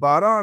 12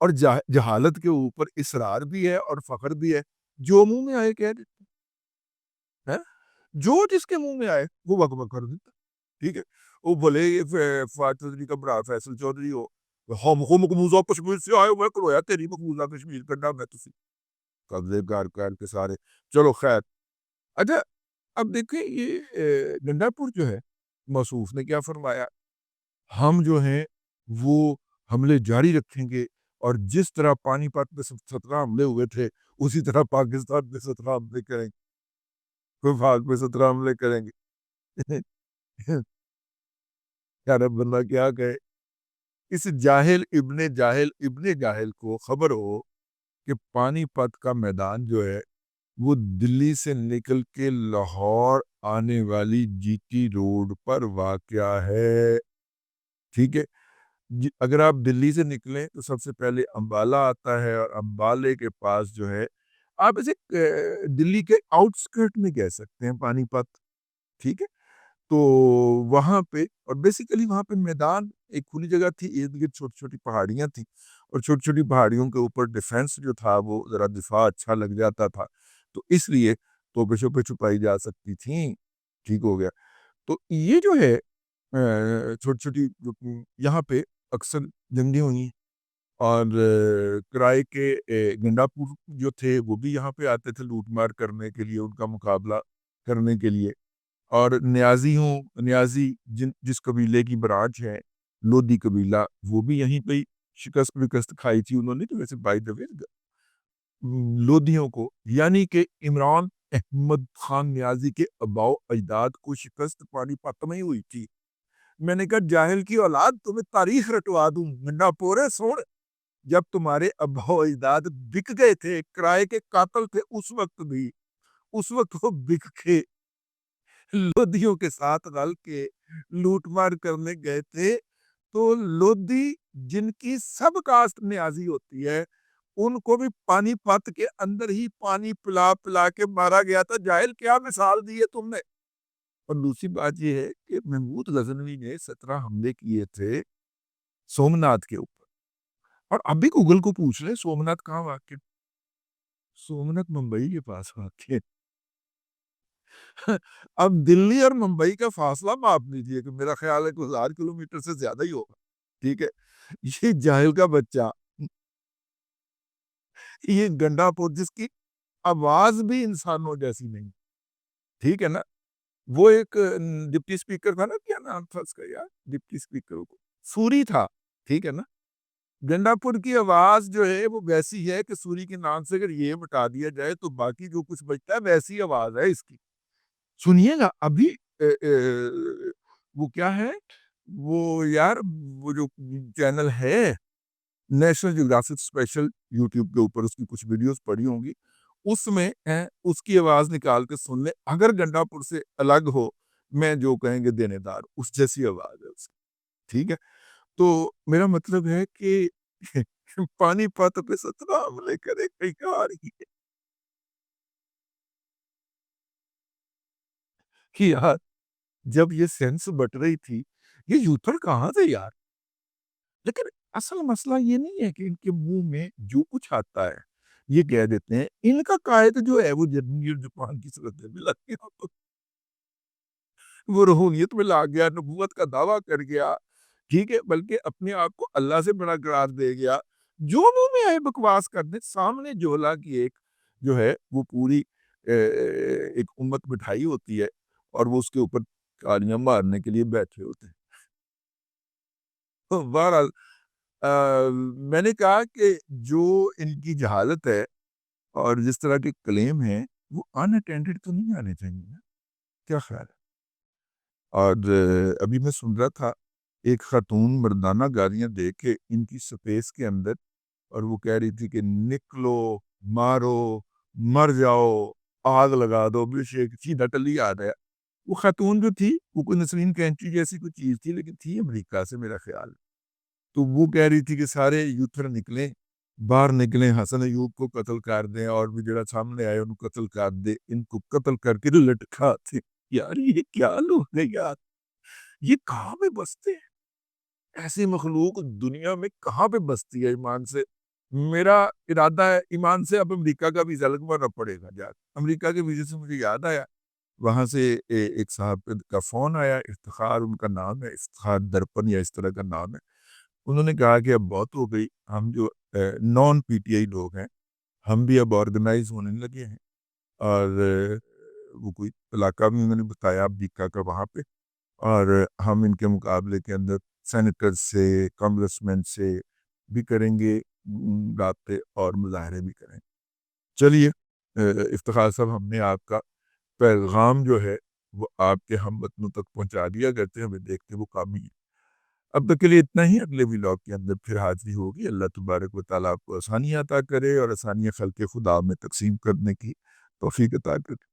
اور جہالت کے اوپر اصرار بھی ہے اور فخر بھی ہے، جو منہ میں آئے کہہ دیتے ہیں، جو جس کے منہ میں آئے وہ وک وک کر دیتا، ٹھیک ہے، وہ بھلے فواد چودھری کا برا فیصل چودھری ہو، ہم کو مقبوضہ کشمیر سے آئے ہوئے کرویا تیری مقبوضہ کشمیر کرنا میں تسی قبضے کر کے سارے، چلو خیر۔ اچھا اب دیکھیں یہ گنڈا پور جو ہے، موصوف نے کیا فرمایا، ہم جو ہیں وہ حملے جاری رکھیں گے، اور جس طرح پانی پت میں 17 حملے ہوئے تھے اسی طرح پاکستان میں 17 حملے کریں گے، وفاق میں 17 حملے کریں گے۔ یار اب بندہ کیا کہے، اس ابن جاہل کو خبر ہو کہ پانی پت کا میدان جو ہے وہ دلی سے نکل کے لاہور آنے والی جی ٹی روڈ پر واقع ہے، ٹھیک ہے، اگر آپ دلی سے نکلیں تو سب سے پہلے امبالہ آتا ہے، اور امبالے کے پاس جو ہے آپ اسے دلی کے آؤٹسکرٹ میں کہہ سکتے ہیں پانی پت، ٹھیک ہے، تو وہاں پہ، اور بیسیکلی وہاں پہ میدان ایک کھلی جگہ تھی، ارد گرد چھوٹی چھوٹی پہاڑیاں تھیں، اور چھوٹی چھوٹی پہاڑیوں کے اوپر ڈیفینس جو تھا وہ ذرا دفاع اچھا لگ جاتا تھا، تو اس لیے توپیں شوپیں چھپائی جا سکتی تھیں، ٹھیک ہو گیا۔ تو یہ جو ہے چھوٹی چھوٹی یہاں پہ اکثر جنگیں ہوئی ہیں، اور کرائے کے گنڈا پور جو تھے وہ بھی یہاں پہ آتے تھے لوٹ مار کرنے کے لیے، ان کا مقابلہ کرنے کے لیے، اور نیازی جس قبیلے کی برانچ ہے، لودھی قبیلہ، وہ بھی یہیں پہ شکست کھائی تھی انہوں نے، تو ویسے بائی دا وے لودھیوں کو، یعنی کہ عمران احمد خان نیازی کے آباء و اجداد کو شکست پانی پت میں ہی ہوئی تھی۔ میں نے کہا جاہل کی اولاد، تمہیں تاریخ رٹوا دوں، گنڈا پورے سوڑ، جب تمہارے آباء و اجداد بک گئے تھے، کرائے کے قاتل تھے اس وقت بھی، اس وقت وہ بک کے لودھیوں کے ساتھ رل کے لوٹ مار کرنے گئے تھے، تو لودھی جن کی سب کاسٹ نیازی ہوتی ہے ان کو بھی پانی پت کے اندر ہی پانی پلا پلا کے مارا گیا تھا۔ جاہل کیا مثال دی ہے تم نے۔ اور دوسری بات یہ ہے کہ محمود غزنوی نے 17 حملے کیے تھے سومناتھ کے اوپر، اور ابھی گوگل کو پوچھ لیں سومناتھ کہاں واقع، سومناتھ ممبئی کے پاس واقع ہے۔ اب دلی اور ممبئی کا فاصلہ ماپ لیجئے کہ میرا خیال ہے کہ 1000 کلومیٹر سے زیادہ ہی ہوگا، ٹھیک ہے، یہ جاہل کا بچہ، یہ گنڈا پور جس کی آواز بھی انسانوں جیسی نہیں، ٹھیک ہے نا، وہ ایک ڈپٹی سپیکر تھا نا، کیا نام تھا اس کا یار، ڈپٹی سپیکر کو سوری تھا، ٹھیک ہے نا، گنڈا پور کی آواز جو ہے وہ ویسی ہے کہ سوری کے نام سے اگر یہ بتا دیا جائے تو باقی جو کچھ بچتا ہے ویسی آواز ہے اس کی۔ سنیے گا ابھی وہ کیا ہے، وہ یار وہ جو چینل ہے نیشنل جیوگرافک اسپیشل، یوٹیوب کے اوپر اس کی کچھ ویڈیوز پڑی ہوں گی، اس میں اس کی آواز نکال کے سن لیں، اگر گنڈا پور سے الگ ہو، میں جو کہیں گے دینے دار اس جیسی آواز ہے اس کی، ٹھیک ہے۔ تو میرا مطلب ہے کہ پانی پت پہ 17 حملے کرے کہیں کہا رہی ہے کہ یار جب یہ سینس بٹ رہی تھی، یہ یوتھر کہاں تھے یار، لیکن اصل مسئلہ یہ نہیں ہے کہ ان کے منہ میں جو کچھ آتا ہے یہ کہہ دیتے ہیں، ان کا قائد جو ہے وہ جرمنی اور جاپان کی صورت میں لگ گیا، وہ روحانیت میں لا گیا، نبوت کا دعویٰ کر گیا، ٹھیک ہے، بلکہ اپنے آپ کو اللہ سے بڑا قرار دے گیا، جو منہ میں آئے بکواس کر دے، سامنے جولا کی ایک جو ہے وہ پوری ایک امت بٹھائی ہوتی ہے، اور وہ اس کے اوپر تالیاں مارنے کے لیے بیٹھے ہوتے ہیں۔ بہرحال میں نے کہا کہ جو ان کی جہالت ہے اور جس طرح کے کلیم ہیں وہ ان اٹینڈڈ تو نہیں آنے چاہیے نا؟ کیا خیال ہے؟ اور ابھی میں سن رہا تھا ایک خاتون مردانہ گالیاں دے کے ان کی سپیس کے اندر، اور وہ کہہ رہی تھی کہ نکلو، مارو، مر جاؤ، آگ لگا دو، بھی شیخ سیدھا ٹلی یاد ہے۔ وہ خاتون جو تھی وہ کوئی نسرین کینچی جیسی کوئی چیز تھی، لیکن تھی امریکہ سے میرا خیال، تو وہ کہہ رہی تھی کہ سارے یوتھر نکلیں، باہر نکلیں، حسن ایوب کو قتل کر دیں، اور بھی جڑا سامنے آئے ان کو قتل کر دیں، ان کو قتل کر کے لٹکا دیں۔ یار یہ کیا لوگ ہیں یار، یہ کہاں پہ بستے ہیں؟ ایسی مخلوق دنیا میں کہاں پہ بستی ہے ایمان سے؟ میرا ارادہ ہے ایمان سے اب امریکہ کا ویزا لگوانا پڑے گا جا کے۔ امریکہ کے ویزے سے مجھے یاد آیا، وہاں سے ایک صاحب کا فون آیا، افتخار ان کا نام ہے، افتخار درپن یا اس طرح کا نام ہے۔ انہوں نے کہا کہ اب بہت ہو گئی، ہم جو نان پی ٹی آئی لوگ ہیں ہم بھی اب آرگنائز ہونے لگے ہیں، اور وہ کوئی علاقہ بھی انہوں نے بتایا امریکہ کا وہاں پہ، اور ہم ان کے مقابلے کے اندر سینیٹر سے کانگریسمین سے بھی کریں گے رابطے اور مظاہرے بھی کریں گے۔ چلیے افتخار صاحب، ہم نے آپ کا پیغام جو ہے وہ آپ کے ہم وطنوں تک پہنچا دیا، کرتے ہمیں دیکھتے وہ کام ہی ہے۔ اب تک کے لیے اتنا ہی، اگلے ولاگ کے اندر پھر حاضری ہوگی۔ اللہ تبارک و تعالیٰ آپ کو آسانی عطا کرے اور آسانیاں خلق خدا میں تقسیم کرنے کی توفیق عطا کرے۔